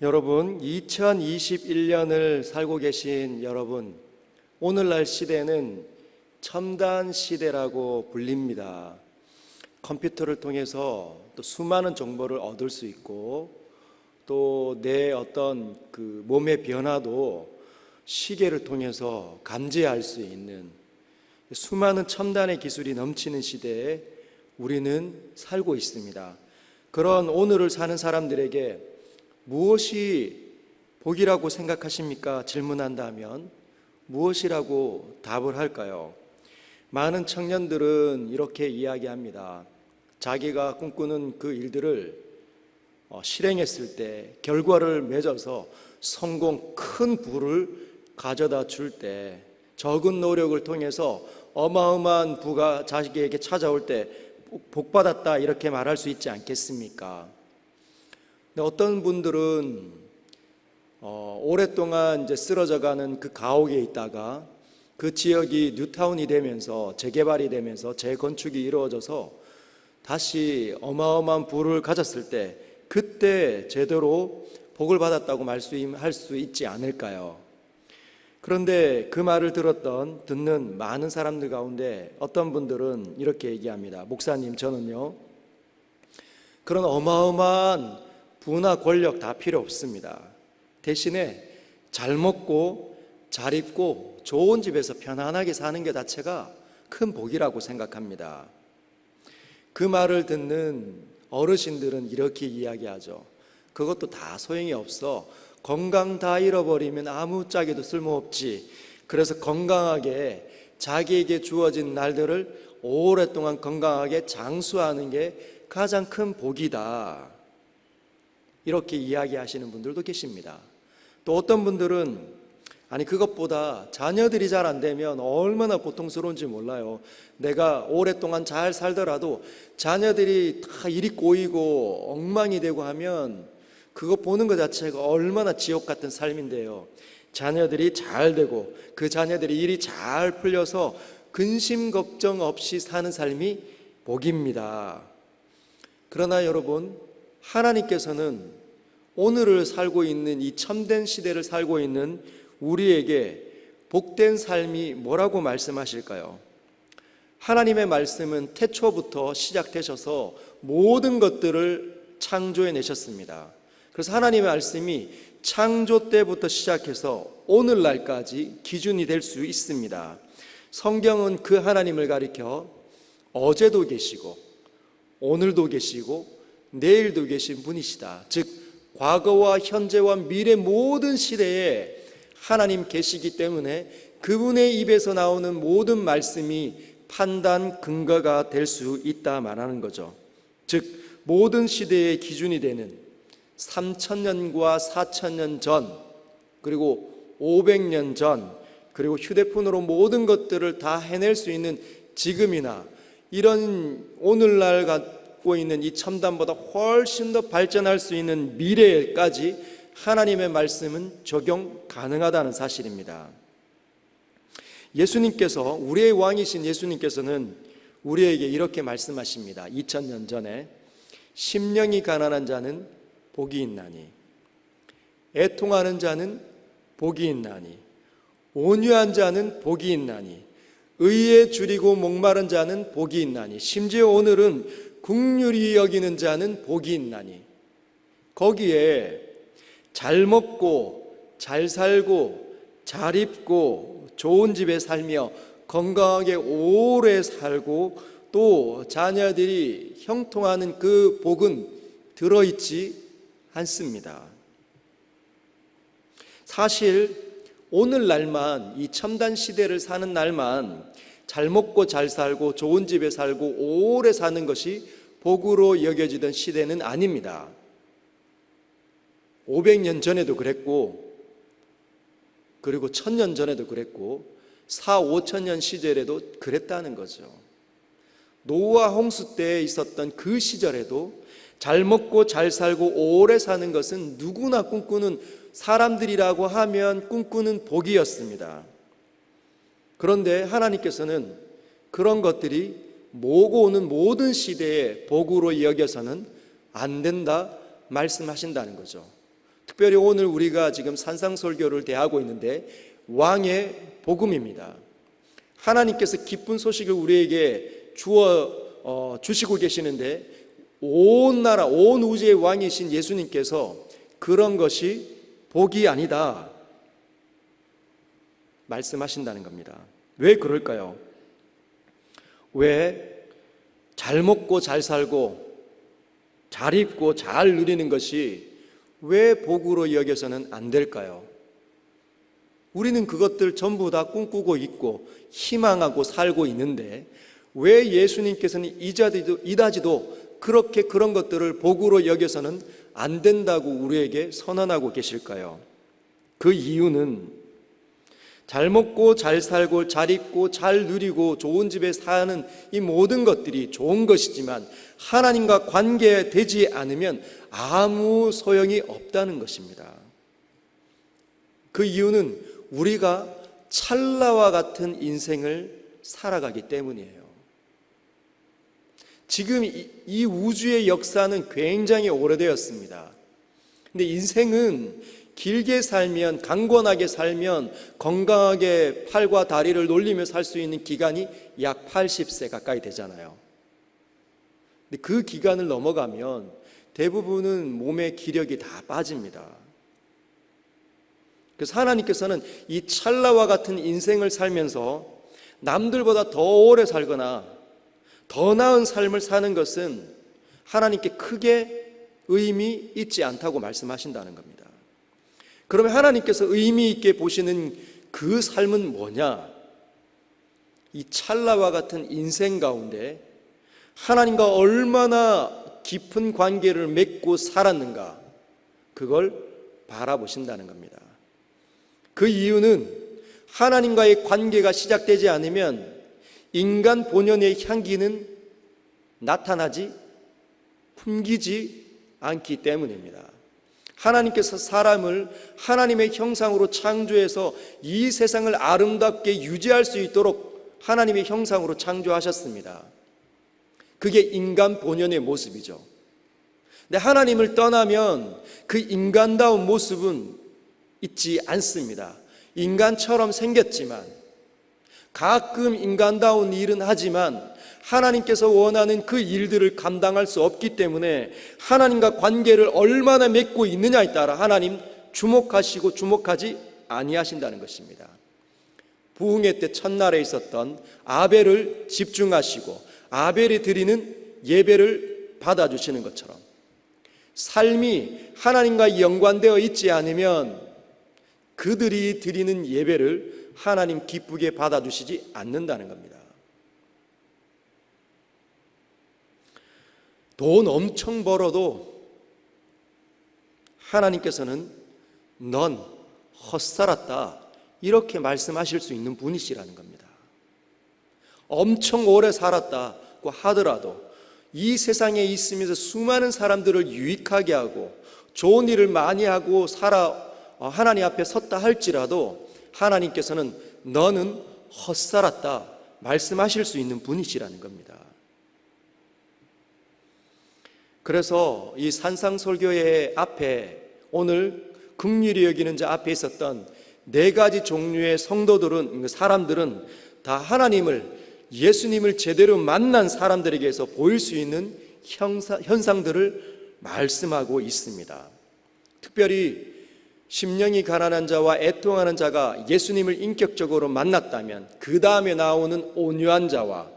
여러분, 2021년을 살고 계신 여러분, 오늘날 시대는 첨단 시대라고 불립니다. 컴퓨터를 통해서 또 수많은 정보를 얻을 수 있고, 또 내 어떤 그 몸의 변화도 시계를 통해서 감지할 수 있는 수많은 첨단의 기술이 넘치는 시대에 우리는 살고 있습니다. 그런 오늘을 사는 사람들에게 무엇이 복이라고 생각하십니까? 질문한다면 무엇이라고 답을 할까요? 많은 청년들은 이렇게 이야기합니다. 자기가 꿈꾸는 그 일들을 실행했을 때, 결과를 맺어서 성공, 큰 부를 가져다 줄 때, 적은 노력을 통해서 어마어마한 부가 자기에게 찾아올 때 복받았다, 이렇게 말할 수 있지 않겠습니까? 근데 어떤 분들은 오랫동안 이제 쓰러져가는 그 가옥에 있다가 그 지역이 뉴타운이 되면서 재개발이 되면서 재건축이 이루어져서 다시 어마어마한 부를 가졌을 때 그때 제대로 복을 받았다고 말씀할 수 있지 않을까요? 그런데 그 말을 듣는 많은 사람들 가운데 어떤 분들은 이렇게 얘기합니다. 목사님, 저는요, 그런 어마어마한 부나 권력 다 필요 없습니다. 대신에 잘 먹고 잘 입고 좋은 집에서 편안하게 사는 게 자체가 큰 복이라고 생각합니다. 그 말을 듣는 어르신들은 이렇게 이야기하죠. 그것도 다 소용이 없어. 건강 다 잃어버리면 아무짝에도 쓸모없지. 그래서 건강하게 자기에게 주어진 날들을 오랫동안 건강하게 장수하는 게 가장 큰 복이다. 이렇게 이야기하시는 분들도 계십니다. 또 어떤 분들은 아니, 그것보다 자녀들이 잘 안 되면 얼마나 고통스러운지 몰라요. 내가 오랫동안 잘 살더라도 자녀들이 다 일이 꼬이고 엉망이 되고 하면 그거 보는 것 자체가 얼마나 지옥 같은 삶인데요. 자녀들이 잘 되고 그 자녀들이 일이 잘 풀려서 근심 걱정 없이 사는 삶이 복입니다. 그러나 여러분, 하나님께서는 오늘을 살고 있는 이 참된 시대를 살고 있는 우리에게 복된 삶이 뭐라고 말씀하실까요? 하나님의 말씀은 태초부터 시작되셔서 모든 것들을 창조해 내셨습니다. 그래서 하나님의 말씀이 창조 때부터 시작해서 오늘날까지 기준이 될 수 있습니다. 성경은 그 하나님을 가리켜 어제도 계시고 오늘도 계시고 내일도 계신 분이시다. 즉 과거와 현재와 미래 모든 시대에 하나님 계시기 때문에 그분의 입에서 나오는 모든 말씀이 판단 근거가 될 수 있다 말하는 거죠. 즉 모든 시대의 기준이 되는 3000년과 4000년 전, 그리고 500년 전, 그리고 휴대폰으로 모든 것들을 다 해낼 수 있는 지금이나 이런 오늘날 갖고 있는 이 첨단보다 훨씬 더 발전할 수 있는 미래까지 하나님의 말씀은 적용 가능하다는 사실입니다. 예수님께서, 우리의 왕이신 예수님께서는 우리에게 이렇게 말씀하십니다. 2000년 전에 심령이 가난한 자는 복이 있나니, 애통하는 자는 복이 있나니, 온유한 자는 복이 있나니, 의에 줄이고 목마른 자는 복이 있나니, 심지어 오늘은 긍휼히 여기는 자는 복이 있나니. 거기에 잘 먹고 잘 살고 잘 입고 좋은 집에 살며 건강하게 오래 살고 또 자녀들이 형통하는 그 복은 들어있지 않습니다. 사실 오늘날만, 이 첨단 시대를 사는 날만 잘 먹고 잘 살고 좋은 집에 살고 오래 사는 것이 복으로 여겨지던 시대는 아닙니다. 500년 전에도 그랬고, 그리고 1000년 전에도 그랬고, 4,5천년 시절에도 그랬다는 거죠. 노아 홍수 때 있었던 그 시절에도 잘 먹고 잘 살고 오래 사는 것은 누구나 꿈꾸는, 사람들이라고 하면 꿈꾸는 복이었습니다. 그런데 하나님께서는 그런 것들이 모고 오는 모든 시대에 복으로 여겨서는 안 된다 말씀하신다는 거죠. 특별히 오늘 우리가 지금 산상설교를 대하고 있는데 왕의 복음입니다. 하나님께서 기쁜 소식을 우리에게 주시고 계시는데 온 나라, 온 우주의 왕이신 예수님께서 그런 것이 복이 아니다 말씀하신다는 겁니다. 왜 그럴까요? 왜 잘 먹고 잘 살고 잘 입고 잘 누리는 것이 왜 복으로 여겨서는 안 될까요? 우리는 그것들 전부 다 꿈꾸고 있고 희망하고 살고 있는데 왜 예수님께서는 이다지도 그렇게 그런 것들을 복으로 여겨서는 안 된다고 우리에게 선언하고 계실까요? 그 이유는 잘 먹고 잘 살고 잘 입고 잘 누리고 좋은 집에 사는 이 모든 것들이 좋은 것이지만 하나님과 관계되지 않으면 아무 소용이 없다는 것입니다. 그 이유는 우리가 찰나와 같은 인생을 살아가기 때문이에요. 지금 이 우주의 역사는 굉장히 오래되었습니다. 근데 인생은 길게 살면, 강건하게 살면, 건강하게 팔과 다리를 놀리며 살 수 있는 기간이 약 80세 가까이 되잖아요. 근데 그 기간을 넘어가면 대부분은 몸의 기력이 다 빠집니다. 그래서 하나님께서는 이 찰나와 같은 인생을 살면서 남들보다 더 오래 살거나 더 나은 삶을 사는 것은 하나님께 크게 의미 있지 않다고 말씀하신다는 겁니다. 그러면 하나님께서 의미 있게 보시는 그 삶은 뭐냐? 이 찰나와 같은 인생 가운데 하나님과 얼마나 깊은 관계를 맺고 살았는가, 그걸 바라보신다는 겁니다. 그 이유는 하나님과의 관계가 시작되지 않으면 인간 본연의 향기는 나타나지, 풍기지 않기 때문입니다. 하나님께서 사람을 하나님의 형상으로 창조해서 이 세상을 아름답게 유지할 수 있도록 하나님의 형상으로 창조하셨습니다. 그게 인간 본연의 모습이죠. 근데 하나님을 떠나면 그 인간다운 모습은 있지 않습니다. 인간처럼 생겼지만, 가끔 인간다운 일은 하지만 하나님께서 원하는 그 일들을 감당할 수 없기 때문에 하나님과 관계를 얼마나 맺고 있느냐에 따라 하나님 주목하시고 주목하지 아니하신다는 것입니다. 부흥회 때 첫날에 있었던 아벨을 집중하시고 아벨이 드리는 예배를 받아주시는 것처럼 삶이 하나님과 연관되어 있지 않으면 그들이 드리는 예배를 하나님 기쁘게 받아주시지 않는다는 겁니다. 돈 엄청 벌어도 하나님께서는 넌 헛살았다 이렇게 말씀하실 수 있는 분이시라는 겁니다. 엄청 오래 살았다고 하더라도 이 세상에 있으면서 수많은 사람들을 유익하게 하고 좋은 일을 많이 하고 하나님 앞에 섰다 할지라도 하나님께서는 너는 헛살았다 말씀하실 수 있는 분이시라는 겁니다. 그래서 이 산상설교회 앞에 오늘 긍휼히 여기는 자 앞에 있었던 4가지 종류의 성도들은, 사람들은 다 하나님을, 예수님을 제대로 만난 사람들에게서 보일 수 있는 현상들을 말씀하고 있습니다. 특별히 심령이 가난한 자와 애통하는 자가 예수님을 인격적으로 만났다면 그 다음에 나오는 온유한 자와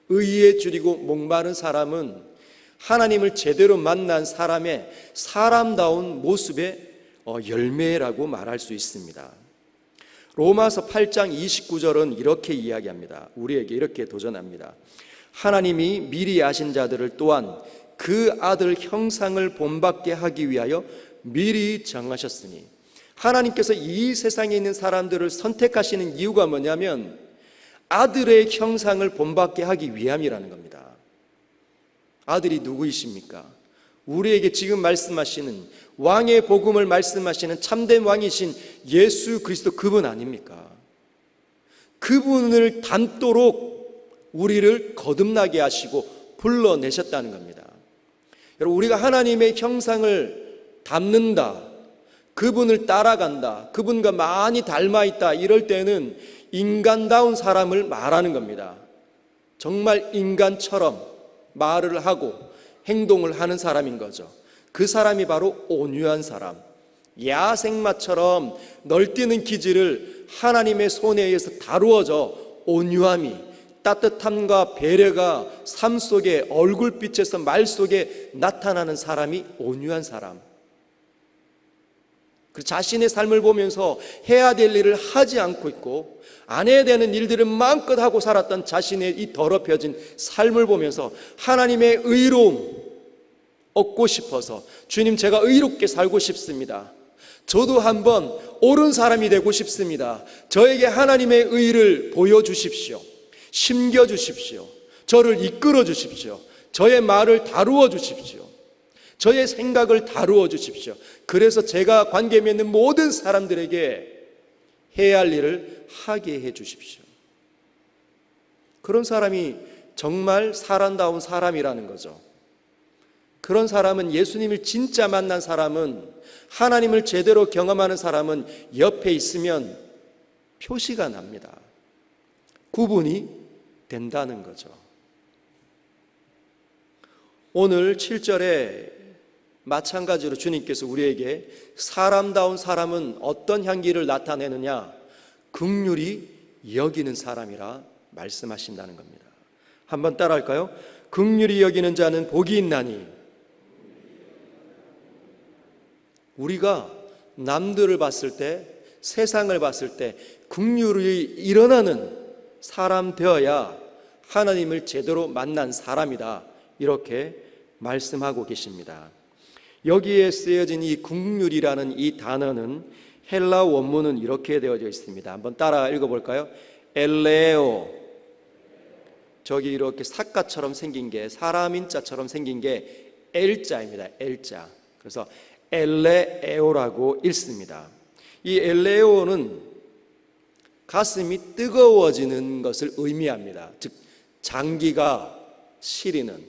의에 줄이고 목마른 사람은 하나님을 제대로 만난 사람의 사람다운 모습의 열매라고 말할 수 있습니다. 로마서 8장 29절은 이렇게 이야기합니다. 우리에게 이렇게 도전합니다. 하나님이 미리 아신 자들을 또한 그 아들 형상을 본받게 하기 위하여 미리 정하셨으니, 하나님께서 이 세상에 있는 사람들을 선택하시는 이유가 뭐냐면 아들의 형상을 본받게 하기 위함이라는 겁니다. 아들이 누구이십니까? 우리에게 지금 말씀하시는 왕의 복음을 말씀하시는 참된 왕이신 예수 그리스도, 그분 아닙니까? 그분을 닮도록 우리를 거듭나게 하시고 불러내셨다는 겁니다. 여러분, 우리가 하나님의 형상을 닮는다, 그분을 따라간다, 그분과 많이 닮아있다, 이럴 때는 인간다운 사람을 말하는 겁니다. 정말 인간처럼 말을 하고 행동을 하는 사람인 거죠. 그 사람이 바로 온유한 사람, 야생마처럼 널뛰는 기질을 하나님의 손에 의해서 다루어져 온유함이, 따뜻함과 배려가 삶 속에, 얼굴빛에서 말 속에 나타나는 사람이 온유한 사람. 그 자신의 삶을 보면서 해야 될 일을 하지 않고 있고 안 해야 되는 일들을 마음껏 하고 살았던 자신의 이 더럽혀진 삶을 보면서 하나님의 의로움 얻고 싶어서, 주님, 제가 의롭게 살고 싶습니다. 저도 한번 옳은 사람이 되고 싶습니다. 저에게 하나님의 의를 보여주십시오. 심겨주십시오. 저를 이끌어 주십시오. 저의 말을 다루어 주십시오. 저의 생각을 다루어 주십시오. 그래서 제가 관계 맺는 모든 사람들에게 해야 할 일을 하게 해 주십시오. 그런 사람이 정말 사람다운 사람이라는 거죠. 그런 사람은, 예수님을 진짜 만난 사람은, 하나님을 제대로 경험하는 사람은 옆에 있으면 표시가 납니다. 구분이 된다는 거죠. 오늘 7절에 마찬가지로 주님께서 우리에게 사람다운 사람은 어떤 향기를 나타내느냐, 긍휼히 여기는 사람이라 말씀하신다는 겁니다. 한번 따라할까요? 긍휼히 여기는 자는 복이 있나니. 우리가 남들을 봤을 때, 세상을 봤을 때 긍휼이 일어나는 사람 되어야 하나님을 제대로 만난 사람이다, 이렇게 말씀하고 계십니다. 여기에 쓰여진 이 긍휼이라는 이 단어는 헬라 원문은 이렇게 되어져 있습니다. 한번 따라 읽어볼까요? 엘레오. 저기 이렇게 삿갓처럼 생긴 게, 사람인자처럼 생긴 게 엘자입니다. 엘자. 그래서 엘레에오라고 읽습니다. 이 엘레오는 가슴이 뜨거워지는 것을 의미합니다. 즉 장기가 시리는,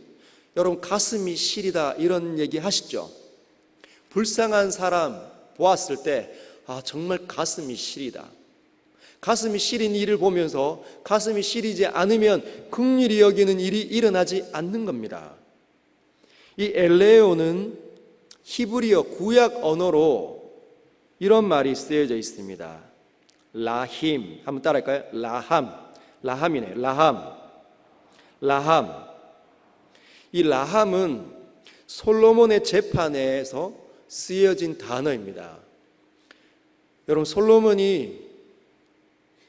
여러분 가슴이 시리다 이런 얘기 하시죠? 불쌍한 사람 보았을 때 정말 가슴이 시리다. 가슴이 시린 일을 보면서 가슴이 시리지 않으면 긍휼히 여기는 일이 일어나지 않는 겁니다. 이 엘레오는 히브리어 구약 언어로 이런 말이 쓰여져 있습니다. 라힘. 한번 따라할까요? 라함이네. 라함. 이 라함은 솔로몬의 재판에서 쓰여진 단어입니다. 여러분, 솔로몬이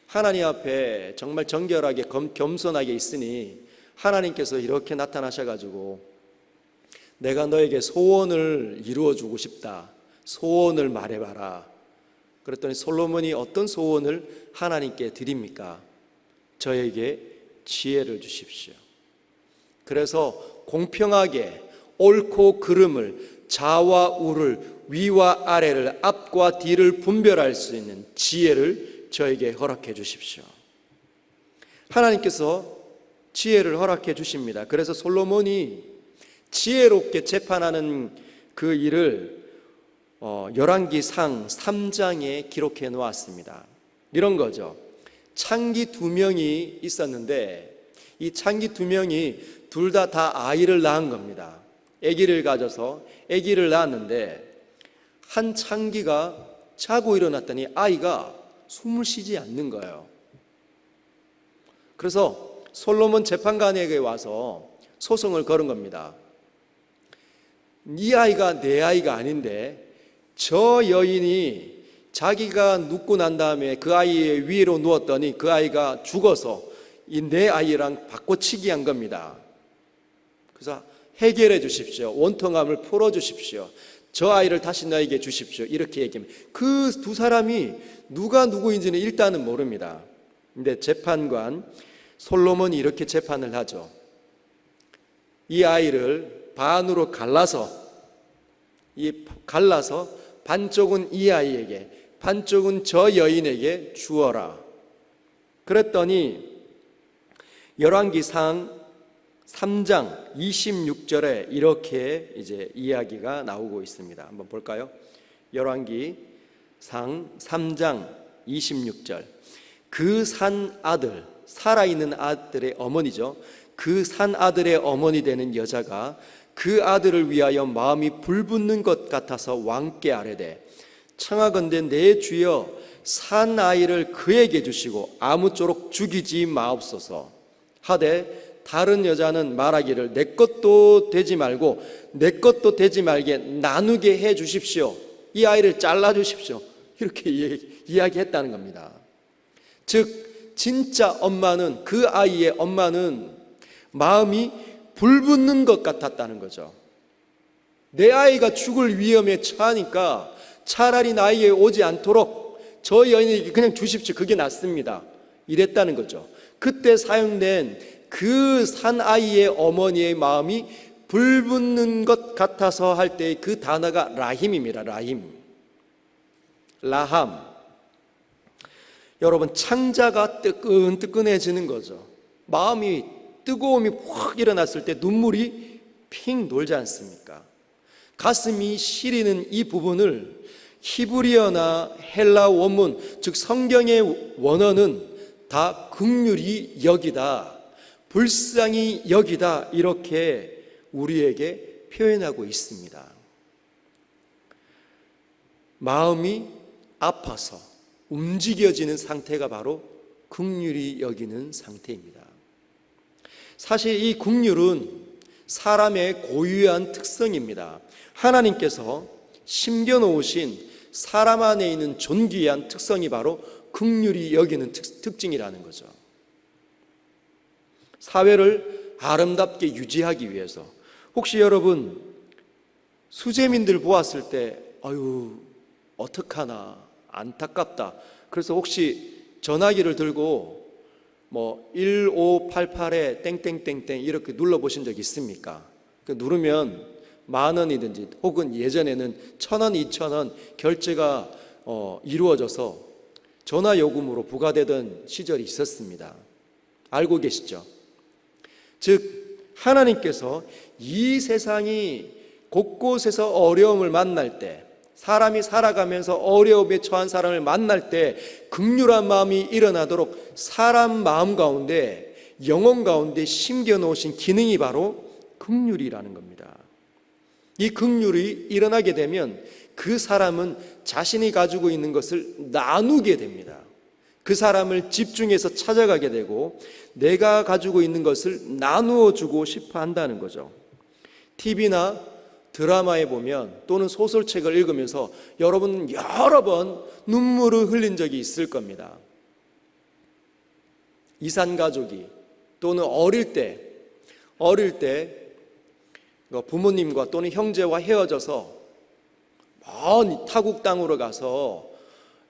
하나님 앞에 정말 정결하게 겸손하게 있으니 하나님께서 이렇게 나타나셔가지고, 내가 너에게 소원을 이루어주고 싶다, 소원을 말해봐라. 그랬더니 솔로몬이 어떤 소원을 하나님께 드립니까? 저에게 지혜를 주십시오. 그래서 공평하게 옳고 그름을, 좌와 우를, 위와 아래를, 앞과 뒤를 분별할 수 있는 지혜를 저에게 허락해 주십시오. 하나님께서 지혜를 허락해 주십니다. 그래서 솔로몬이 지혜롭게 재판하는 그 일을 열왕기상 3장에 기록해 놓았습니다. 이런 거죠. 창기 2명이 있었는데 이 창기 2명이 둘 다 아이를 낳은 겁니다. 아기를 가져서 아기를 낳았는데 한 창기가 자고 일어났더니 아이가 숨을 쉬지 않는 거예요. 그래서 솔로몬 재판관에게 와서 소송을 걸은 겁니다. 이 아이가 내 아이가 아닌데 저 여인이 자기가 눕고 난 다음에 그 아이의 위로 누웠더니 그 아이가 죽어서 이 내 아이랑 바꿔치기 한 겁니다. 그래서 해결해 주십시오. 원통함을 풀어 주십시오. 저 아이를 다시 너에게 주십시오. 이렇게 얘기합니다. 그 두 사람이 누가 누구인지는 일단은 모릅니다. 근데 재판관 솔로몬이 이렇게 재판을 하죠. 이 아이를 반으로 갈라서 반쪽은 이 아이에게, 반쪽은 저 여인에게 주어라. 그랬더니 열왕기상 3장 26절에 이렇게 이제 이야기가 나오고 있습니다. 한번 볼까요? 열왕기 상 3장 26절. 그 산 아들, 살아있는 아들의 어머니죠. 그 산 아들의 어머니 되는 여자가 그 아들을 위하여 마음이 불붙는 것 같아서 왕께 아뢰되, 청하건대 내 주여 산 아이를 그에게 주시고 아무쪼록 죽이지 마옵소서 하되, 다른 여자는 말하기를 내 것도 되지 말고 내 것도 되지 말게 나누게 해 주십시오. 이 아이를 잘라 주십시오. 이렇게 이야기했다는 겁니다. 즉 진짜 엄마는, 그 아이의 엄마는 마음이 불붙는 것 같았다는 거죠. 내 아이가 죽을 위험에 처하니까 차라리 나에게 오지 않도록 저 여인에게 그냥 주십시오. 그게 낫습니다. 이랬다는 거죠. 그때 사용된 그 산 아이의 어머니의 마음이 불붙는 것 같아서 할 때 그 단어가 라힘입니다. 라힘, 라함. 여러분, 창자가 뜨끈뜨끈해지는 거죠. 마음이, 뜨거움이 확 일어났을 때 눈물이 핑 돌지 않습니까? 가슴이 시리는 이 부분을 히브리어나 헬라 원문, 즉 성경의 원어는 다 긍휼히 여기다, 불쌍히 여기다, 이렇게 우리에게 표현하고 있습니다. 마음이 아파서 움직여지는 상태가 바로 긍휼히 여기는 상태입니다. 사실 이 긍휼은 사람의 고유한 특성입니다. 하나님께서 심겨놓으신 사람 안에 있는 존귀한 특성이 바로 긍휼히 여기는 특징이라는 거죠. 사회를 아름답게 유지하기 위해서, 혹시 여러분 수재민들 보았을 때 아유 어떡하나 안타깝다, 그래서 혹시 전화기를 들고 뭐 1588에 땡땡땡땡 이렇게 눌러보신 적 있습니까? 누르면 10,000원이든지 혹은 예전에는 1,000원, 2,000원 결제가 이루어져서 전화요금으로 부과되던 시절이 있었습니다. 알고 계시죠? 즉 하나님께서 이 세상이 곳곳에서 어려움을 만날 때, 사람이 살아가면서 어려움에 처한 사람을 만날 때 긍휼한 마음이 일어나도록 사람 마음 가운데, 영혼 가운데 심겨놓으신 기능이 바로 긍휼이라는 겁니다. 이 긍휼이 일어나게 되면 그 사람은 자신이 가지고 있는 것을 나누게 됩니다. 그 사람을 집중해서 찾아가게 되고 내가 가지고 있는 것을 나누어 주고 싶어 한다는 거죠. TV나 드라마에 보면, 또는 소설책을 읽으면서 여러분 여러 번 눈물을 흘린 적이 있을 겁니다. 이산가족이, 또는 어릴 때 부모님과 또는 형제와 헤어져서 먼 타국 땅으로 가서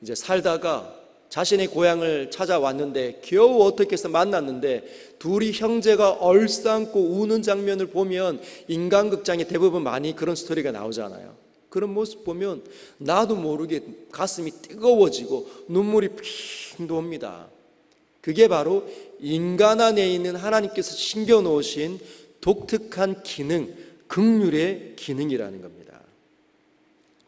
이제 살다가 자신의 고향을 찾아왔는데 겨우 어떻게 해서 만났는데, 둘이 형제가 얼싸안고 우는 장면을 보면 인간극장에 대부분 많이 그런 스토리가 나오잖아요. 그런 모습 보면 나도 모르게 가슴이 뜨거워지고 눈물이 핑 돕니다. 그게 바로 인간 안에 있는 하나님께서 심겨놓으신 독특한 기능, 긍휼의 기능이라는 겁니다.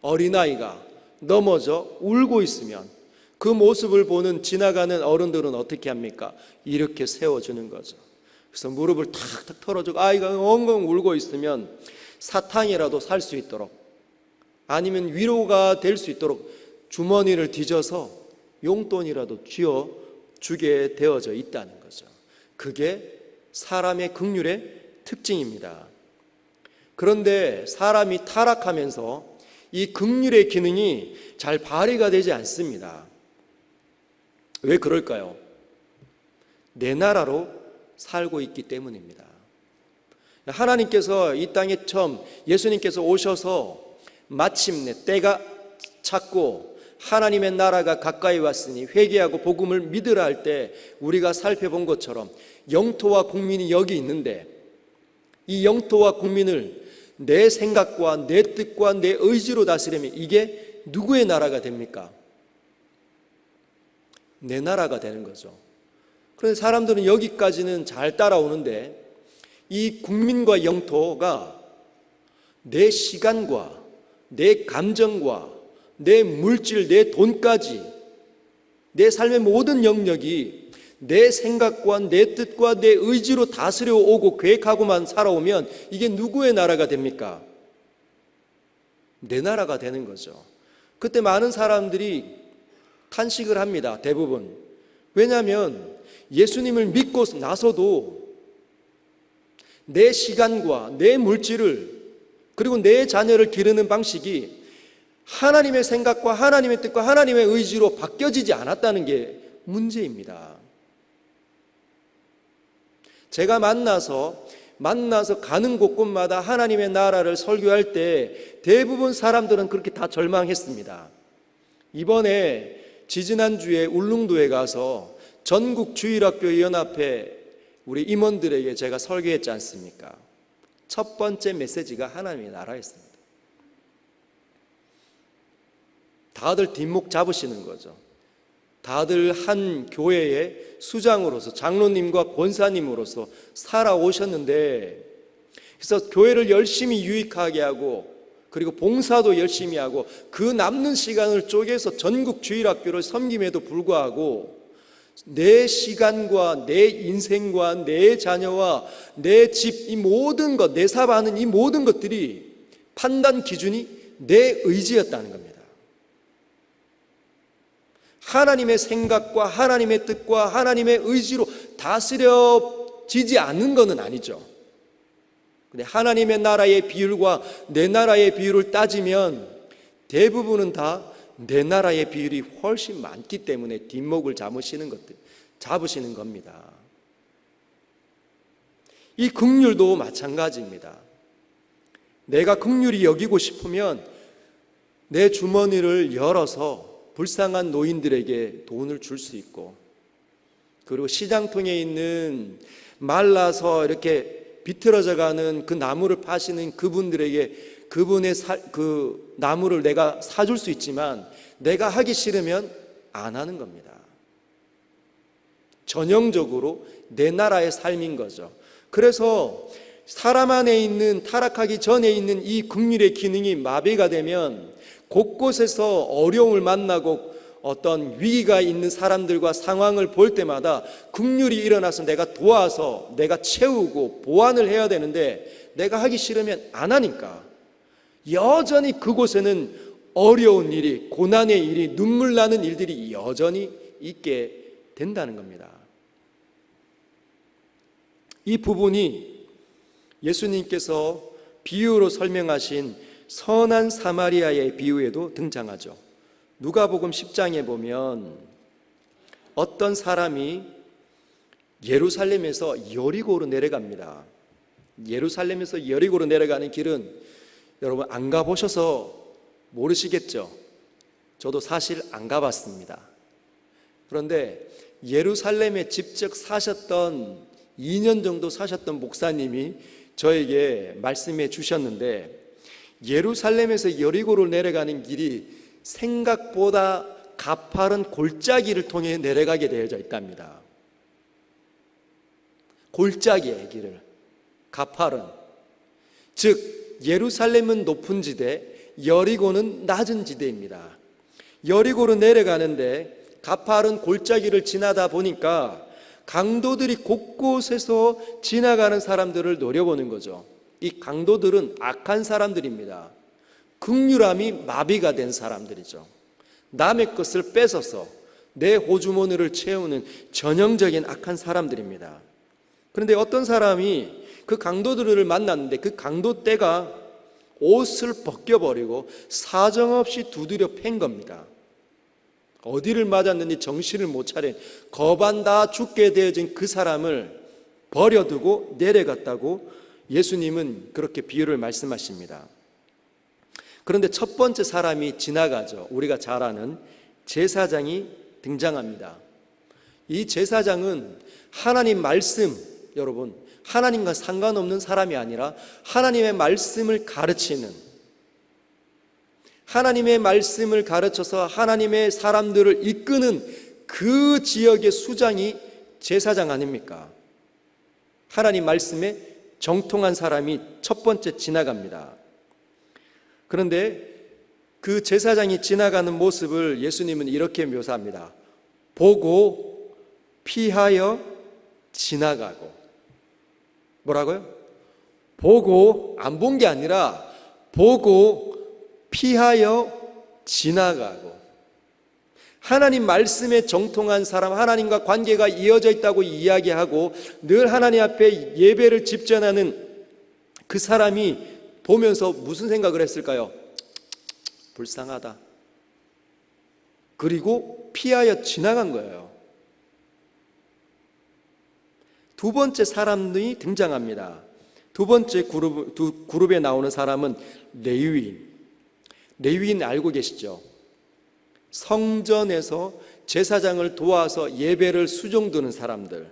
어린아이가 넘어져 울고 있으면 그 모습을 보는 지나가는 어른들은 어떻게 합니까? 이렇게 세워주는 거죠. 그래서 무릎을 탁탁 털어주고, 아이가 엉엉 울고 있으면 사탕이라도 살 수 있도록, 아니면 위로가 될 수 있도록 주머니를 뒤져서 용돈이라도 쥐어 주게 되어져 있다는 거죠. 그게 사람의 긍휼의 특징입니다. 그런데 사람이 타락하면서 이 긍휼의 기능이 잘 발휘가 되지 않습니다. 왜 그럴까요? 내 나라로 살고 있기 때문입니다. 하나님께서 이 땅에 처음 예수님께서 오셔서 마침내 때가 찼고 하나님의 나라가 가까이 왔으니 회개하고 복음을 믿으라 할 때 우리가 살펴본 것처럼 영토와 국민이 여기 있는데, 이 영토와 국민을 내 생각과 내 뜻과 내 의지로 다스리면 이게 누구의 나라가 됩니까? 내 나라가 되는 거죠. 그런데 사람들은 여기까지는 잘 따라오는데 이 국민과 영토가 내 시간과 내 감정과 내 물질, 내 돈까지 내 삶의 모든 영역이 내 생각과 내 뜻과 내 의지로 다스려 오고 계획하고만 살아오면 이게 누구의 나라가 됩니까? 내 나라가 되는 거죠. 그때 많은 사람들이 탄식을 합니다. 대부분. 왜냐하면 예수님을 믿고 나서도 내 시간과 내 물질을 그리고 내 자녀를 기르는 방식이 하나님의 생각과 하나님의 뜻과 하나님의 의지로 바뀌어지지 않았다는 게 문제입니다. 제가 만나서 가는 곳곳마다 하나님의 나라를 설교할 때 대부분 사람들은 그렇게 다 절망했습니다. 이번에 지지난주에 울릉도에 가서 전국 주일학교 연합회 우리 임원들에게 제가 설교했지 않습니까? 첫 번째 메시지가 하나님의 나라였습니다. 다들 뒷목 잡으시는 거죠. 다들 한 교회의 수장으로서 장로님과 권사님으로서 살아오셨는데, 그래서 교회를 열심히 유익하게 하고 그리고 봉사도 열심히 하고 그 남는 시간을 쪼개서 전국 주일학교를 섬김에도 불구하고 내 시간과 내 인생과 내 자녀와 내 집, 이 모든 것, 내 사업하는 이 모든 것들이 판단 기준이 내 의지였다는 겁니다. 하나님의 생각과 하나님의 뜻과 하나님의 의지로 다스려지지 않는 것은 아니죠. 근데 하나님의 나라의 비율과 내 나라의 비율을 따지면 대부분은 다 내 나라의 비율이 훨씬 많기 때문에 뒷목을 잡으시는 겁니다. 이 긍휼도 마찬가지입니다. 내가 긍휼히 여기고 싶으면 내 주머니를 열어서 불쌍한 노인들에게 돈을 줄 수 있고, 그리고 시장통에 있는 말라서 이렇게 비틀어져 가는 그 나무를 파시는 그분들에게 그분의 그 나무를 내가 사줄 수 있지만 내가 하기 싫으면 안 하는 겁니다. 전형적으로 내 나라의 삶인 거죠. 그래서 사람 안에 있는, 타락하기 전에 있는 이 긍휼의 기능이 마비가 되면 곳곳에서 어려움을 만나고 어떤 위기가 있는 사람들과 상황을 볼 때마다 긍휼이 일어나서 내가 도와서 내가 채우고 보완을 해야 되는데 내가 하기 싫으면 안 하니까 여전히 그곳에는 어려운 일이, 고난의 일이, 눈물 나는 일들이 여전히 있게 된다는 겁니다. 이 부분이 예수님께서 비유로 설명하신 선한 사마리아의 비유에도 등장하죠. 누가복음 10장에 보면 어떤 사람이 예루살렘에서 여리고로 내려갑니다. 예루살렘에서 여리고로 내려가는 길은 여러분 안 가보셔서 모르시겠죠? 저도 사실 안 가봤습니다. 그런데 예루살렘에 직접 사셨던 2년 정도 사셨던 목사님이 저에게 말씀해 주셨는데, 예루살렘에서 여리고로 내려가는 길이 생각보다 가파른 골짜기를 통해 내려가게 되어져 있답니다. 골짜기의 길을, 가파른, 즉 예루살렘은 높은 지대, 여리고는 낮은 지대입니다. 여리고로 내려가는데 가파른 골짜기를 지나다 보니까 강도들이 곳곳에서 지나가는 사람들을 노려보는 거죠. 이 강도들은 악한 사람들입니다. 긍휼함이 마비가 된 사람들이죠. 남의 것을 뺏어서 내 호주머니를 채우는 전형적인 악한 사람들입니다. 그런데 어떤 사람이 그 강도들을 만났는데 그 강도 떼가 옷을 벗겨버리고 사정없이 두드려 팬 겁니다. 어디를 맞았는지 정신을 못 차린, 거반 다 죽게 되어진 그 사람을 버려두고 내려갔다고 예수님은 그렇게 비유를 말씀하십니다. 그런데 첫 번째 사람이 지나가죠. 우리가 잘 아는 제사장이 등장합니다. 이 제사장은 하나님 말씀, 여러분, 하나님과 상관없는 사람이 아니라 하나님의 말씀을 가르치는, 하나님의 말씀을 가르쳐서 하나님의 사람들을 이끄는 그 지역의 수장이 제사장 아닙니까? 하나님 말씀에 정통한 사람이 첫 번째 지나갑니다. 그런데 그 제사장이 지나가는 모습을 예수님은 이렇게 묘사합니다. 보고 피하여 지나가고. 뭐라고요? 보고, 안 본 게 아니라 보고 피하여 지나가고. 하나님 말씀에 정통한 사람, 하나님과 관계가 이어져 있다고 이야기하고 늘 하나님 앞에 예배를 집전하는 그 사람이 보면서 무슨 생각을 했을까요? 불쌍하다. 그리고 피하여 지나간 거예요. 두 번째 사람이 등장합니다. 두 번째 그룹에 나오는 사람은 레위인. 레위인 알고 계시죠? 성전에서 제사장을 도와서 예배를 수종드는 사람들,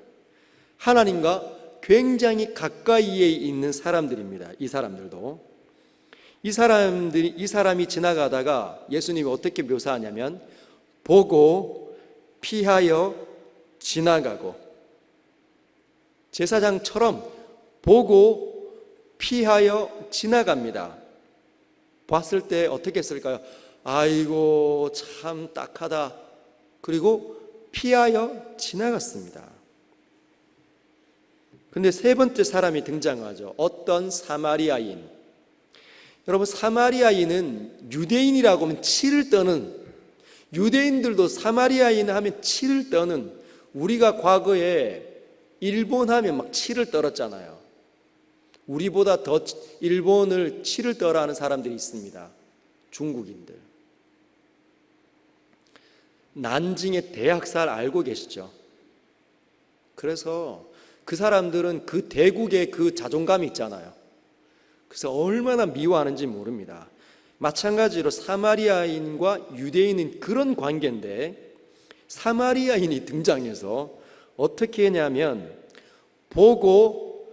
하나님과 굉장히 가까이에 있는 사람들입니다. 이 사람이 지나가다가 예수님이 어떻게 묘사하냐면 보고 피하여 지나가고. 제사장처럼 보고 피하여 지나갑니다. 봤을 때 어떻게 했을까요? 아이고 참 딱하다. 그리고 피하여 지나갔습니다. 근데 세 번째 사람이 등장하죠. 어떤 사마리아인. 여러분, 사마리아인은 유대인이라고 하면 치를 떠는, 유대인들도 사마리아인 하면 치를 떠는, 우리가 과거에 일본 하면 막 치를 떨었잖아요. 우리보다 더 일본을 치를 떨어하는 사람들이 있습니다. 중국인들. 난징의 대학살 알고 계시죠? 그래서 그 사람들은 그 대국의 그 자존감이 있잖아요. 그래서 얼마나 미워하는지 모릅니다. 마찬가지로 사마리아인과 유대인은 그런 관계인데 사마리아인이 등장해서 어떻게 했냐면 보고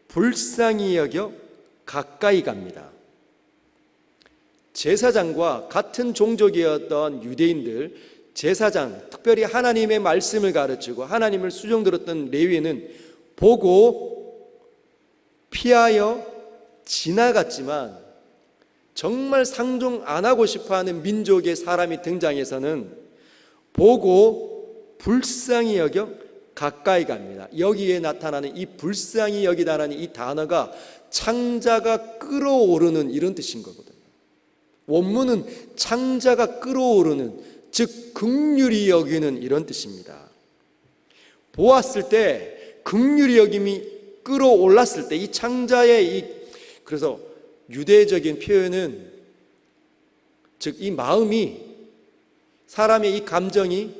불쌍히 여겨 가까이 갑니다. 제사장과 같은 종족이었던 유대인들, 제사장, 특별히 하나님의 말씀을 가르치고 하나님을 수종들었던 레위인은 보고 피하여 지나갔지만 정말 상종 안 하고 싶어하는 민족의 사람이 등장해서는 보고 불쌍히 여겨 가까이 갑니다. 여기에 나타나는 이 불쌍히 여기다라는 이 단어가 창자가 끌어오르는 이런 뜻인 거거든요. 원문은 창자가 끌어오르는, 즉 긍휼히 여기는 이런 뜻입니다. 보았을 때 긍휼히 여김이 끌어올랐을 때 이 창자의 그래서 유대적인 표현은 즉 이 마음이, 사람의 이 감정이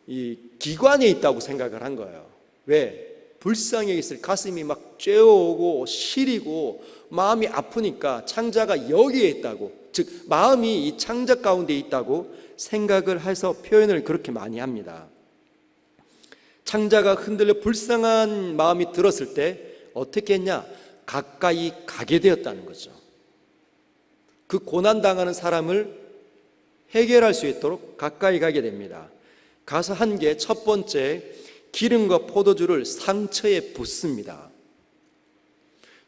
이 기관에 있다고 생각을 한 거예요. 왜? 불쌍히 있을 가슴이 막 쬐어오고 시리고 마음이 아프니까 창자가 여기에 있다고, 즉 마음이 이 창자 가운데 있다고 생각을 해서 표현을 그렇게 많이 합니다. 창자가 흔들려 불쌍한 마음이 들었을 때 어떻게 했냐? 가까이 가게 되었다는 거죠. 그 고난당하는 사람을 해결할 수 있도록 가까이 가게 됩니다. 가서 한 게 첫 번째, 기름과 포도주를 상처에 붓습니다.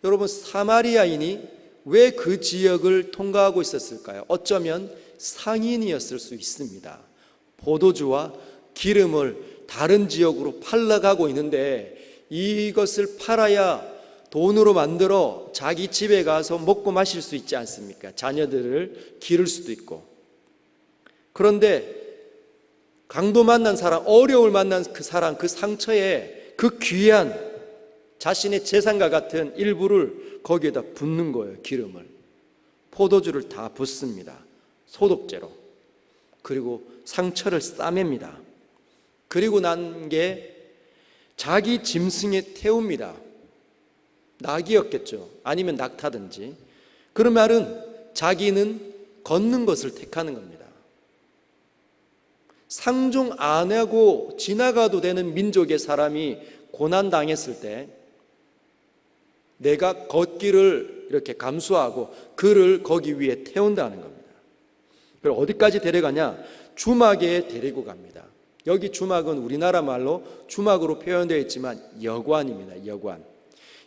여러분, 사마리아인이 왜 그 지역을 통과하고 있었을까요? 어쩌면 상인이었을 수 있습니다. 포도주와 기름을 다른 지역으로 팔러가고 있는데 이것을 팔아야 돈으로 만들어 자기 집에 가서 먹고 마실 수 있지 않습니까? 자녀들을 기를 수도 있고. 그런데 강도 만난 사람, 어려움을 만난 그 사람, 그 상처에 그 귀한 자신의 재산과 같은 일부를 거기에다 붓는 거예요. 기름을, 포도주를 다 붓습니다. 소독제로. 그리고 상처를 싸맵니다. 그리고 난 게 자기 짐승에 태웁니다. 낙이었겠죠. 아니면 낙타든지. 그런 말은 자기는 걷는 것을 택하는 겁니다. 상종 안 하고 지나가도 되는 민족의 사람이 고난당했을 때 내가 걷기를 이렇게 감수하고 그를 거기 위에 태운다는 겁니다. 그럼 어디까지 데려가냐? 주막에 데리고 갑니다. 여기 주막은 우리나라 말로 주막으로 표현되어 있지만 여관입니다. 여관.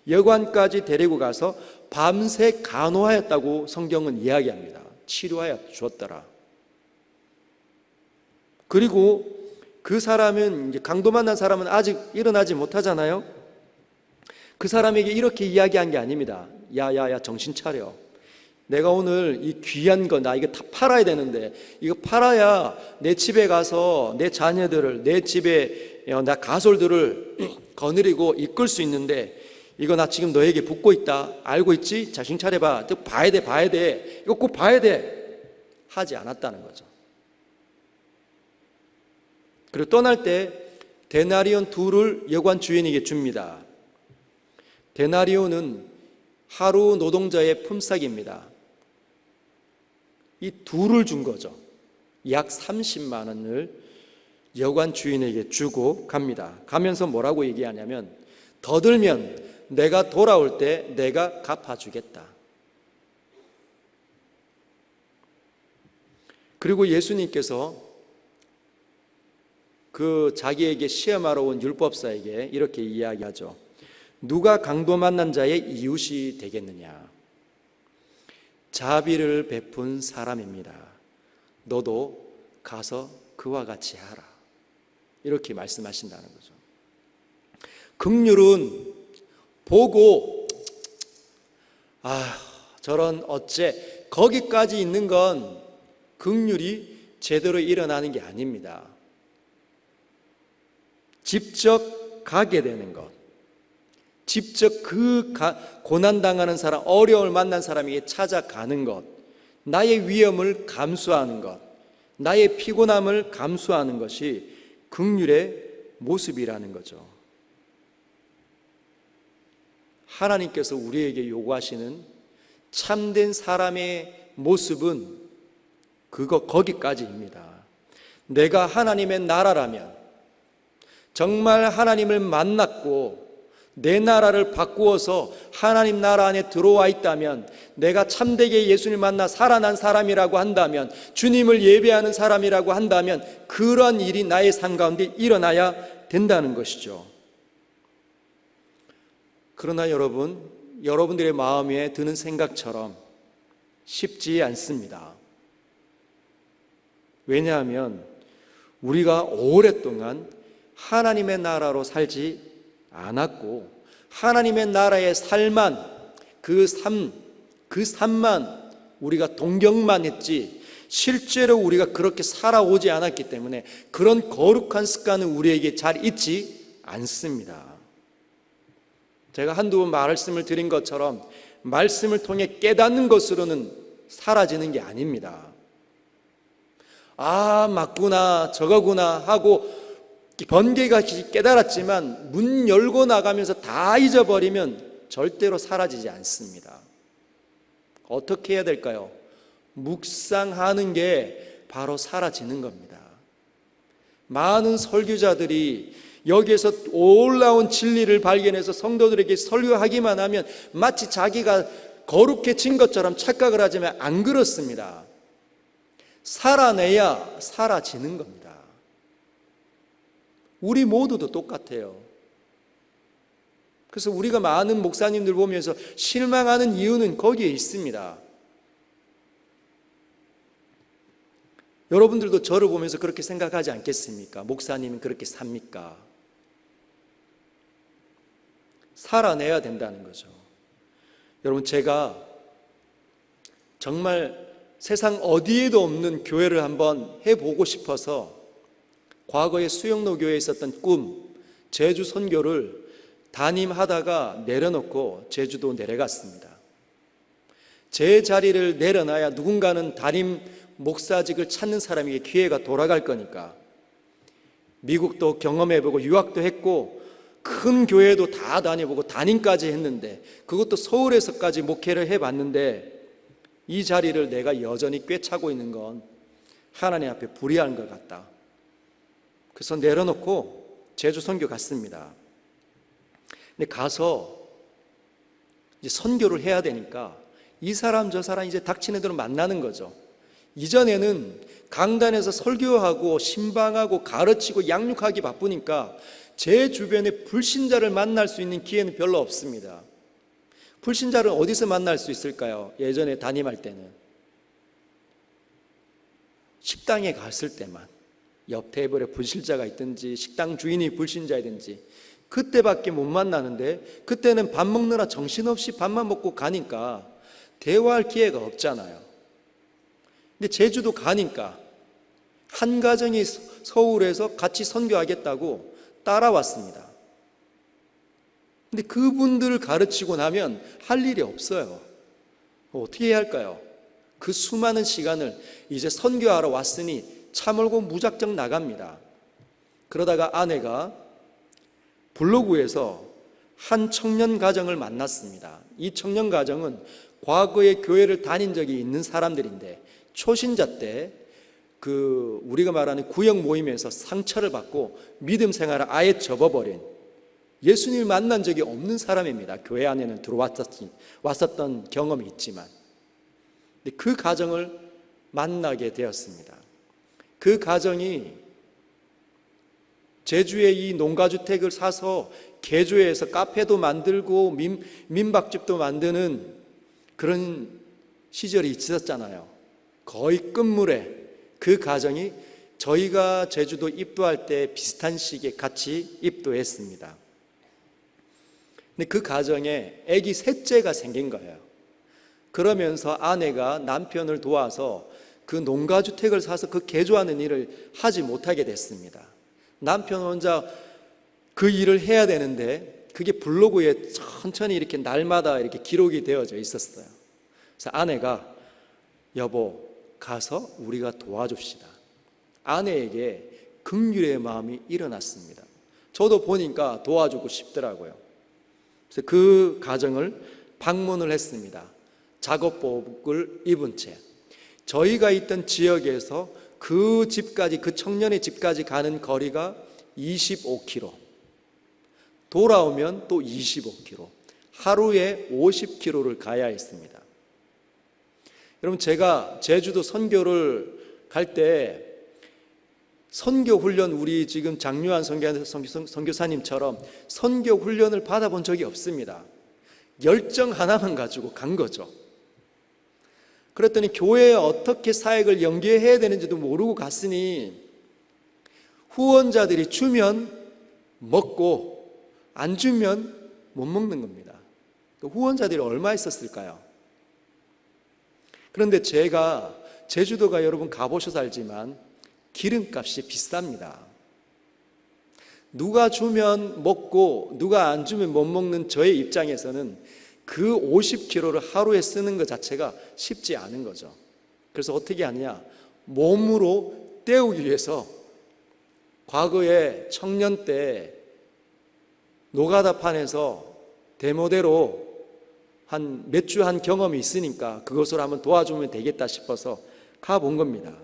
여관까지 데리고 가서 밤새 간호하였다고 성경은 이야기합니다. 치료하여 주었더라. 그리고 그 사람은, 이제 강도 만난 사람은 아직 일어나지 못하잖아요. 그 사람에게 이렇게 이야기한 게 아닙니다. 야야야, 정신 차려. 내가 오늘 이 귀한 거, 나 이거 다 팔아야 되는데, 이거 팔아야 내 집에 가서 내 자녀들을, 내 집에 나 가솔들을 거느리고 이끌 수 있는데, 이거 나 지금 너에게 붓고 있다. 알고 있지? 정신 차려봐. 또 봐야 돼, 봐야 돼. 이거 꼭 봐야 돼. 하지 않았다는 거죠. 그리고 떠날 때 데나리온 2를 여관 주인에게 줍니다. 데나리온은 하루 노동자의 품삯입니다. 이 2를 준 거죠. 약 30만 원을 여관 주인에게 주고 갑니다. 가면서 뭐라고 얘기하냐면, 더 들면 내가 돌아올 때 내가 갚아주겠다. 그리고 예수님께서 그 자기에게 시험하러 온 율법사에게 이렇게 이야기하죠. 누가 강도 만난 자의 이웃이 되겠느냐? 자비를 베푼 사람입니다. 너도 가서 그와 같이 하라. 이렇게 말씀하신다는 거죠. 긍휼은 보고 저런 어째, 거기까지 있는 건 긍휼이 제대로 일어나는 게 아닙니다. 직접 가게 되는 것, 직접 그 고난당하는 사람, 어려움을 만난 사람에게 찾아가는 것, 나의 위험을 감수하는 것, 나의 피곤함을 감수하는 것이 긍휼의 모습이라는 거죠. 하나님께서 우리에게 요구하시는 참된 사람의 모습은 거기까지입니다. 내가 하나님의 나라라면, 정말 하나님을 만났고 내 나라를 바꾸어서 하나님 나라 안에 들어와 있다면, 내가 참되게 예수님을 만나 살아난 사람이라고 한다면, 주님을 예배하는 사람이라고 한다면, 그런 일이 나의 삶 가운데 일어나야 된다는 것이죠. 그러나 여러분들의 마음에 드는 생각처럼 쉽지 않습니다. 왜냐하면 우리가 오랫동안 하나님의 나라로 살지 않았고, 하나님의 나라의 그 삶만 우리가 동경만 했지, 실제로 우리가 그렇게 살아오지 않았기 때문에 그런 거룩한 습관은 우리에게 잘 있지 않습니다. 제가 한두 번 말씀을 드린 것처럼 말씀을 통해 깨닫는 것으로는 사라지는 게 아닙니다. 맞구나, 저거구나 하고 번개같이 깨달았지만 문 열고 나가면서 다 잊어버리면 절대로 사라지지 않습니다. 어떻게 해야 될까요? 묵상하는 게 바로 사라지는 겁니다. 많은 설교자들이 여기에서 올라온 진리를 발견해서 성도들에게 설교하기만 하면 마치 자기가 거룩해진 것처럼 착각을 하지만 안 그렇습니다. 살아내야 사라지는 겁니다. 우리 모두도 똑같아요. 그래서 우리가 많은 목사님들 보면서 실망하는 이유는 거기에 있습니다. 여러분들도 저를 보면서 그렇게 생각하지 않겠습니까? 목사님은 그렇게 삽니까? 살아내야 된다는 거죠. 여러분, 제가 정말 세상 어디에도 없는 교회를 한번 해보고 싶어서 과거에 수영로 교회에 있었던 꿈, 제주 선교를 담임하다가 내려놓고 제주도 내려갔습니다. 제 자리를 내려놔야 누군가는 담임 목사직을 찾는 사람에게 기회가 돌아갈 거니까, 미국도 경험해보고 유학도 했고 큰 교회도 다 다녀보고 담임까지 했는데, 그것도 서울에서까지 목회를 해봤는데, 이 자리를 내가 여전히 꿰차고 있는 건 하나님 앞에 불의한 것 같다. 그래서 내려놓고 제주 선교 갔습니다. 근데 가서 이제 선교를 해야 되니까 이 사람 저 사람 이제 닥치는 대로 만나는 거죠. 이전에는 강단에서 설교하고 신방하고 가르치고 양육하기 바쁘니까 제 주변에 불신자를 만날 수 있는 기회는 별로 없습니다. 불신자를 어디서 만날 수 있을까요? 예전에 담임할 때는 식당에 갔을 때만, 옆 테이블에 불신자가 있든지 식당 주인이 불신자이든지 그때밖에 못 만나는데, 그때는 밥 먹느라 정신없이 밥만 먹고 가니까 대화할 기회가 없잖아요. 근데 제주도 가니까 한 가정이 서울에서 같이 선교하겠다고 따라왔습니다. 근데 그분들을 가르치고 나면 할 일이 없어요. 어떻게 해야 할까요? 그 수많은 시간을 이제 선교하러 왔으니 차 몰고 무작정 나갑니다. 그러다가 아내가 블로그에서 한 청년 가정을 만났습니다. 이 청년 가정은 과거에 교회를 다닌 적이 있는 사람들인데 초신자 때 우리가 말하는 구역 모임에서 상처를 받고 믿음 생활을 아예 접어버린, 예수님을 만난 적이 없는 사람입니다. 교회 안에는 왔었던 경험이 있지만, 그 가정을 만나게 되었습니다. 그 가정이 제주에 이 농가주택을 사서 개조해서 카페도 만들고 민박집도 만드는 그런 시절이 있었잖아요. 거의 끝물에 그 가정이 저희가 제주도 입도할 때 비슷한 시기에 같이 입도했습니다. 근데 그 가정에 아기 셋째가 생긴 거예요. 그러면서 아내가 남편을 도와서 그 농가주택을 사서 그 개조하는 일을 하지 못하게 됐습니다. 남편 혼자 그 일을 해야 되는데 그게 블로그에 천천히 이렇게 날마다 이렇게 기록이 되어져 있었어요. 그래서 아내가 여보 가서 우리가 도와줍시다. 아내에게 긍휼의 마음이 일어났습니다. 저도 보니까 도와주고 싶더라고요. 그래서 그 가정을 방문을 했습니다. 작업복을 입은 채 저희가 있던 지역에서 그 집까지, 그 청년의 집까지 가는 거리가 25km, 돌아오면 또 25km, 하루에 50km를 가야 했습니다. 여러분, 제가 제주도 선교를 갈 때 선교 훈련, 우리 지금 장유한 선교사님처럼 선교 훈련을 받아본 적이 없습니다. 열정 하나만 가지고 간 거죠. 그랬더니 교회에 어떻게 사역을 연계해야 되는지도 모르고 갔으니 후원자들이 주면 먹고 안 주면 못 먹는 겁니다. 후원자들이 얼마 있었을까요? 그런데 제가 제주도가 여러분 가보셔서 알지만 기름값이 비쌉니다. 누가 주면 먹고 누가 안 주면 못 먹는 저의 입장에서는 그 50kg를 하루에 쓰는 것 자체가 쉽지 않은 거죠. 그래서 어떻게 하느냐, 몸으로 때우기 위해서 과거에 청년 때 노가다판에서 데모대로 한 몇 주 한 경험이 있으니까 그것으로 한번 도와주면 되겠다 싶어서 가본 겁니다.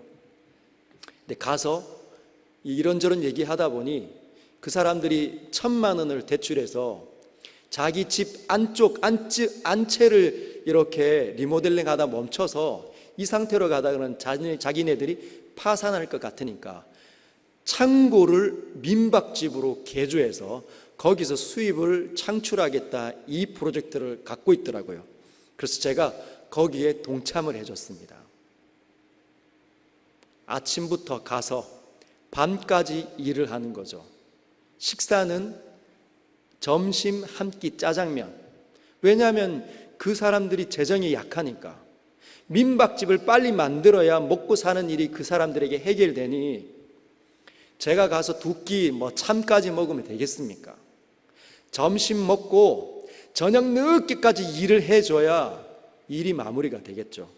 근데 가서 이런저런 얘기하다 보니 그 사람들이 1,000만 원을 대출해서 자기 집 안쪽 안채를 이렇게 리모델링 하다 멈춰서 이 상태로 가다가는 자기네들이 파산할 것 같으니까 창고를 민박집으로 개조해서 거기서 수입을 창출하겠다, 이 프로젝트를 갖고 있더라고요. 그래서 제가 거기에 동참을 해줬습니다. 아침부터 가서 밤까지 일을 하는 거죠. 식사는 점심 한 끼 짜장면. 왜냐하면 그 사람들이 재정이 약하니까 민박집을 빨리 만들어야 먹고 사는 일이 그 사람들에게 해결되니 제가 가서 두 끼 참까지 먹으면 되겠습니까? 점심 먹고 저녁 늦게까지 일을 해줘야 일이 마무리가 되겠죠.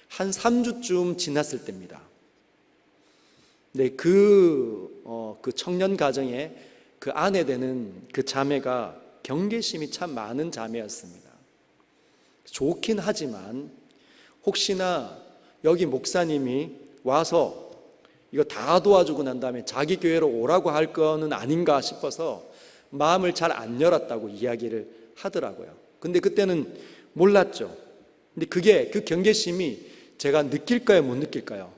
한 3주쯤 지났을 때입니다. 네, 그 청년 가정에 그 아내 되는 그 자매가 경계심이 참 많은 자매였습니다. 좋긴 하지만 혹시나 여기 목사님이 와서 이거 다 도와주고 난 다음에 자기 교회로 오라고 할 거는 아닌가 싶어서 마음을 잘 안 열었다고 이야기를 하더라고요. 근데 그때는 몰랐죠. 근데 그 경계심이 제가 느낄까요, 못 느낄까요?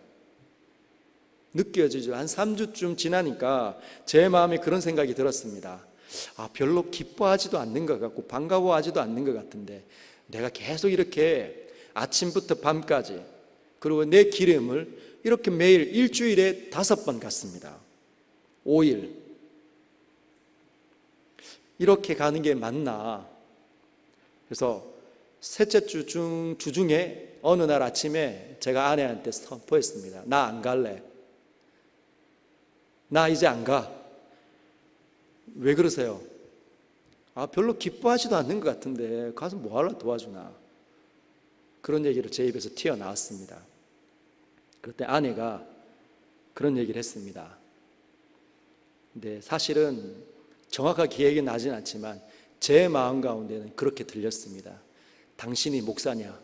느껴지죠. 한 3주쯤 지나니까 제 마음에 그런 생각이 들었습니다. 별로 기뻐하지도 않는 것 같고 반가워하지도 않는 것 같은데 내가 계속 이렇게 아침부터 밤까지 그리고 내 기름을 이렇게 매일 일주일에 5번 갔습니다. 5일. 이렇게 가는 게 맞나? 그래서 셋째 주 중에 어느 날 아침에 제가 아내한테 선포했습니다. 나 안 갈래. 나 이제 안 가. 왜 그러세요? 별로 기뻐하지도 않는 것 같은데 가서 뭐 하려 도와주나. 그런 얘기를 제 입에서 튀어나왔습니다. 그때 아내가 그런 얘기를 했습니다. 근데 사실은 정확하게 기억이 나진 않지만 제 마음 가운데는 그렇게 들렸습니다. 당신이 목사냐?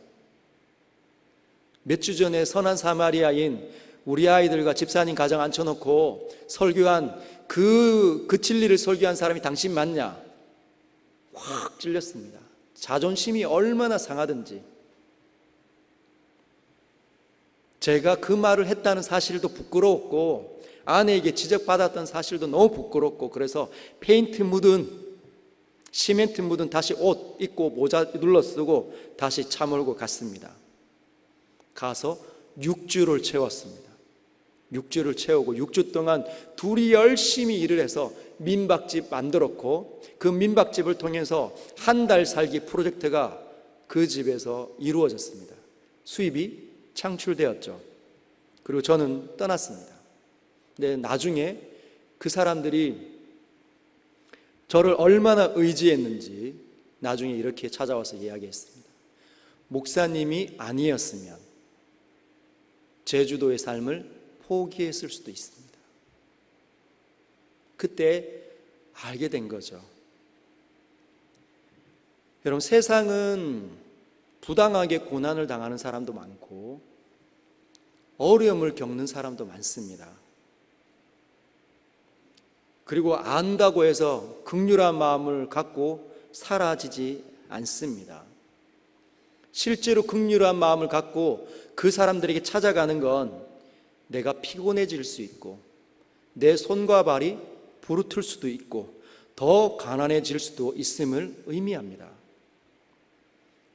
몇 주 전에 선한 사마리아인 우리 아이들과 집사님 가정 앉혀놓고 설교한 그 진리를 설교한 사람이 당신 맞냐? 확 찔렸습니다. 자존심이 얼마나 상하든지 제가 그 말을 했다는 사실도 부끄러웠고 아내에게 지적받았던 사실도 너무 부끄럽고 그래서 페인트 묻은 시멘트 묻은 다시 옷 입고 모자 눌러쓰고 다시 차 몰고 갔습니다. 가서 6주를 채웠습니다. 6주를 채우고 6주 동안 둘이 열심히 일을 해서 민박집 만들었고 그 민박집을 통해서 한 달 살기 프로젝트가 그 집에서 이루어졌습니다. 수입이 창출되었죠. 그리고 저는 떠났습니다. 근데 나중에 그 사람들이 저를 얼마나 의지했는지 나중에 이렇게 찾아와서 이야기했습니다. 목사님이 아니었으면 제주도의 삶을 포기했을 수도 있습니다. 그때 알게 된 거죠. 여러분, 세상은 부당하게 고난을 당하는 사람도 많고 어려움을 겪는 사람도 많습니다. 그리고 안다고 해서 긍휼한 마음을 갖고 사라지지 않습니다. 실제로 긍휼한 마음을 갖고 그 사람들에게 찾아가는 건 내가 피곤해질 수 있고 내 손과 발이 부르틀 수도 있고 더 가난해질 수도 있음을 의미합니다.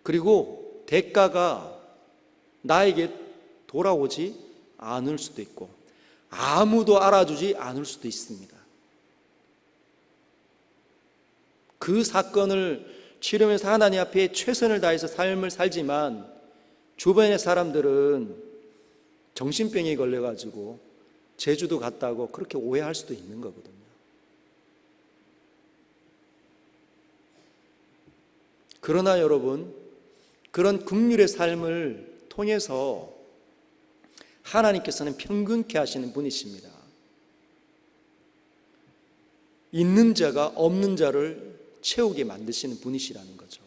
그리고 대가가 나에게 돌아오지 않을 수도 있고 아무도 알아주지 않을 수도 있습니다. 그 사건을 치르면서 하나님 앞에 최선을 다해서 삶을 살지만 주변의 사람들은 정신병에 걸려가지고 제주도 갔다고 그렇게 오해할 수도 있는 거거든요. 그러나 여러분, 그런 긍휼의 삶을 통해서 하나님께서는 평균케 하시는 분이십니다. 있는 자가 없는 자를 채우게 만드시는 분이시라는 거죠.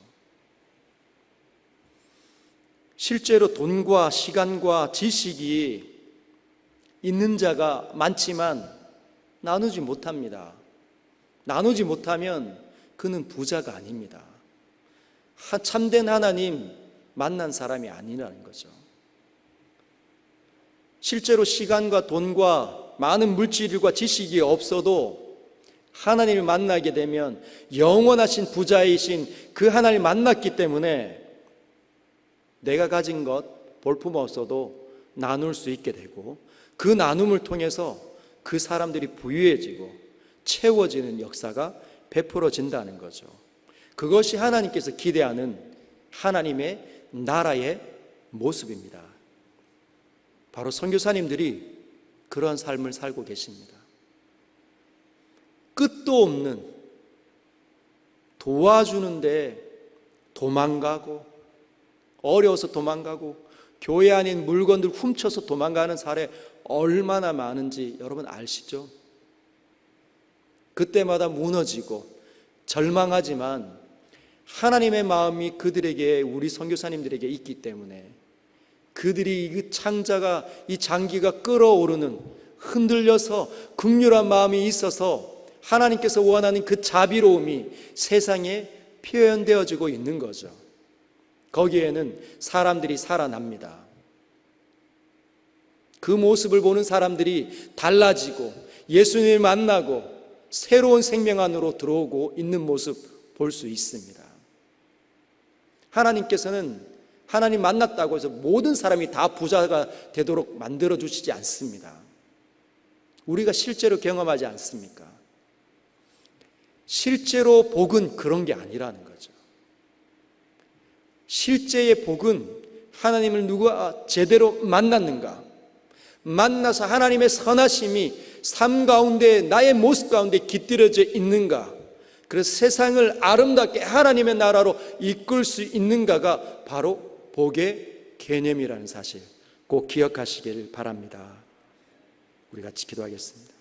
실제로 돈과 시간과 지식이 있는 자가 많지만 나누지 못합니다. 나누지 못하면 그는 부자가 아닙니다. 참된 하나님 만난 사람이 아니라는 거죠. 실제로 시간과 돈과 많은 물질과 지식이 없어도 하나님을 만나게 되면 영원하신 부자이신 그 하나님을 만났기 때문에 내가 가진 것 볼품 없어도 나눌 수 있게 되고 그 나눔을 통해서 그 사람들이 부유해지고 채워지는 역사가 베풀어진다는 거죠. 그것이 하나님께서 기대하는 하나님의 나라의 모습입니다. 바로 선교사님들이 그런 삶을 살고 계십니다. 끝도 없는 도와주는데 도망가고 어려워서 도망가고 교회 아닌 물건들 훔쳐서 도망가는 사례 얼마나 많은지 여러분 아시죠? 그때마다 무너지고 절망하지만 하나님의 마음이 그들에게 우리 선교사님들에게 있기 때문에 그들이 그 창자가 이 장기가 끓어오르는 흔들려서 긍휼한 마음이 있어서 하나님께서 원하는 그 자비로움이 세상에 표현되어지고 있는 거죠. 거기에는 사람들이 살아납니다. 그 모습을 보는 사람들이 달라지고 예수님을 만나고 새로운 생명 안으로 들어오고 있는 모습 볼 수 있습니다. 하나님께서는 하나님 만났다고 해서 모든 사람이 다 부자가 되도록 만들어 주시지 않습니다. 우리가 실제로 경험하지 않습니까? 실제로 복은 그런 게 아니라는 거죠. 실제의 복은 하나님을 누가 제대로 만났는가, 만나서 하나님의 선하심이 삶 가운데 나의 모습 가운데 깃들여져 있는가, 그래서 세상을 아름답게 하나님의 나라로 이끌 수 있는가가 바로 복의 개념이라는 사실 꼭 기억하시길 바랍니다. 우리 같이 기도하겠습니다.